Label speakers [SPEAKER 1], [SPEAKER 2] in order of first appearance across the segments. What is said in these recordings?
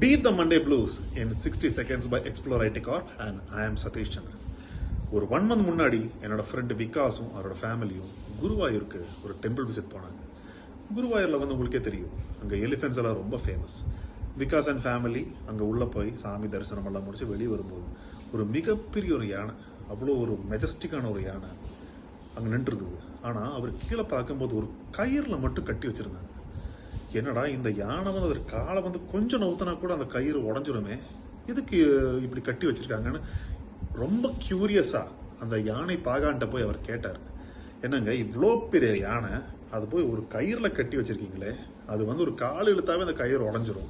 [SPEAKER 1] Beat the Monday blues in 60 seconds by Xplore IT Corp and I am Sathish Chandran. ஒரு 1 month முன்னாடி என்னோட friend விகாஸும் அவரோட ஃபேமிலியும் குருவாயூருக்கு ஒரு டெம்பிள் விசிட் போனாங்க. குருவாயூரில் உங்களுக்கே தெரியும், அங்கே எலிஃபென்ட்ஸ் எல்லாம் ரொம்ப ஃபேமஸ். விகாஸ் அண்ட் ஃபேமிலி அங்கே உள்ளே போய் சாமி தரிசனம் எல்லாம் முடிச்சு வெளியே வரும்போது ஒரு மிகப்பெரிய ஒரு யானை, அவ்வளோ ஒரு மெஜஸ்டிக்கான ஒரு யானை அங்கே நின்றுருந்தது. ஆனால் அவர் கீழே பார்க்கும்போது ஒரு கயிறில் மட்டும் கட்டி வச்சுருந்தாங்க. என்னடா இந்த யானை அது காலை கொஞ்சம் நவுத்தனா கூட அந்த கயிறு உடஞ்சிருமே, இதுக்கு இப்படி கட்டி வச்சிருக்காங்கன்னு ரொம்ப கியூரியஸா அந்த யானை பாகான்ட்ட போய் அவர் கேட்டார். என்னங்க இவ்வளோ பெரிய யானை அது போய் ஒரு கயிறுல கட்டி வச்சிருக்கீங்களே, அது ஒரு கால் இழுத்தாவே அந்த கயிறு உடஞ்சிரும்,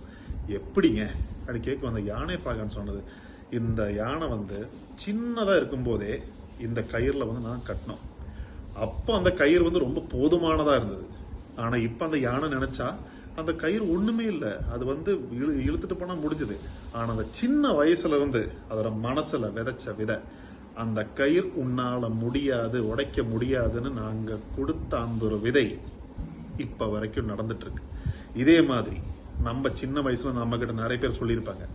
[SPEAKER 1] எப்படிங்க அப்படி கேட்கும். அந்த யானை பாகான்னு சொன்னது, இந்த யானை சின்னதா இருக்கும்போதே இந்த கயிறுல நான் கட்டினோம். அப்போ அந்த கயிறு ரொம்ப போதுமானதா இருந்தது. ஆனா இப்ப அந்த யானை நினைச்சா அந்த கயிறு ஒண்ணுமே இல்லை, அது இழுத்துட்டு போனா முடிஞ்சது. ஆனா அந்த சின்ன வயசுல இருந்து அதோட மனசுல விதைச்ச விதை, அந்த கயிறு உன்னால முடியாது, உடைக்க முடியாதுன்னு நாங்க கொடுத்த அந்த ஒரு விதை இப்ப வரைக்கும் நடந்துட்டு இருக்கு. இதே மாதிரி நம்ம சின்ன வயசுல நம்ம கிட்ட நிறைய பேர் சொல்லியிருப்பாங்க,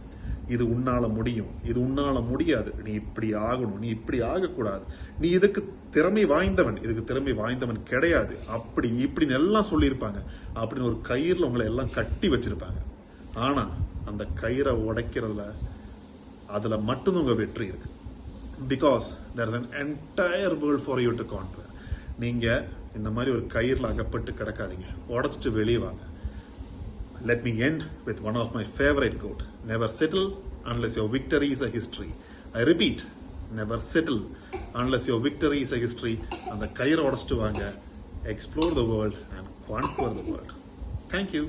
[SPEAKER 1] இது உன்னால முடியும், இது உன்னால முடியாது, நீ இப்படி ஆகணும், நீ இப்படி ஆகக்கூடாது, நீ இதுக்கு திறமை வாய்ந்தவன், இதுக்கு திறமை வாய்ந்தவன் கிடையாது, அப்படி இப்படின்னு எல்லாம் சொல்லியிருப்பாங்க. அப்படின்னு ஒரு கயிறுல உங்களை எல்லாம் கட்டி வச்சிருப்பாங்க. ஆனா அந்த கயிறை உடைக்கிறதுல அதுல மட்டும் உங்க வெற்றி இருக்கு. Because there is an entire world for you to conquer. நீங்க இந்த மாதிரி ஒரு கயிறுல அகப்பட்டு கிடக்காதீங்க, உடைச்சிட்டு வெளியே வாங்க. Let me end with one of my favorite quote. Never settle unless your victory is a history. I repeat, never settle unless your victory is a history. அந்த கயிறை உடைச்சிட்டு வாங்க, explore the world and conquer the world. Thank you.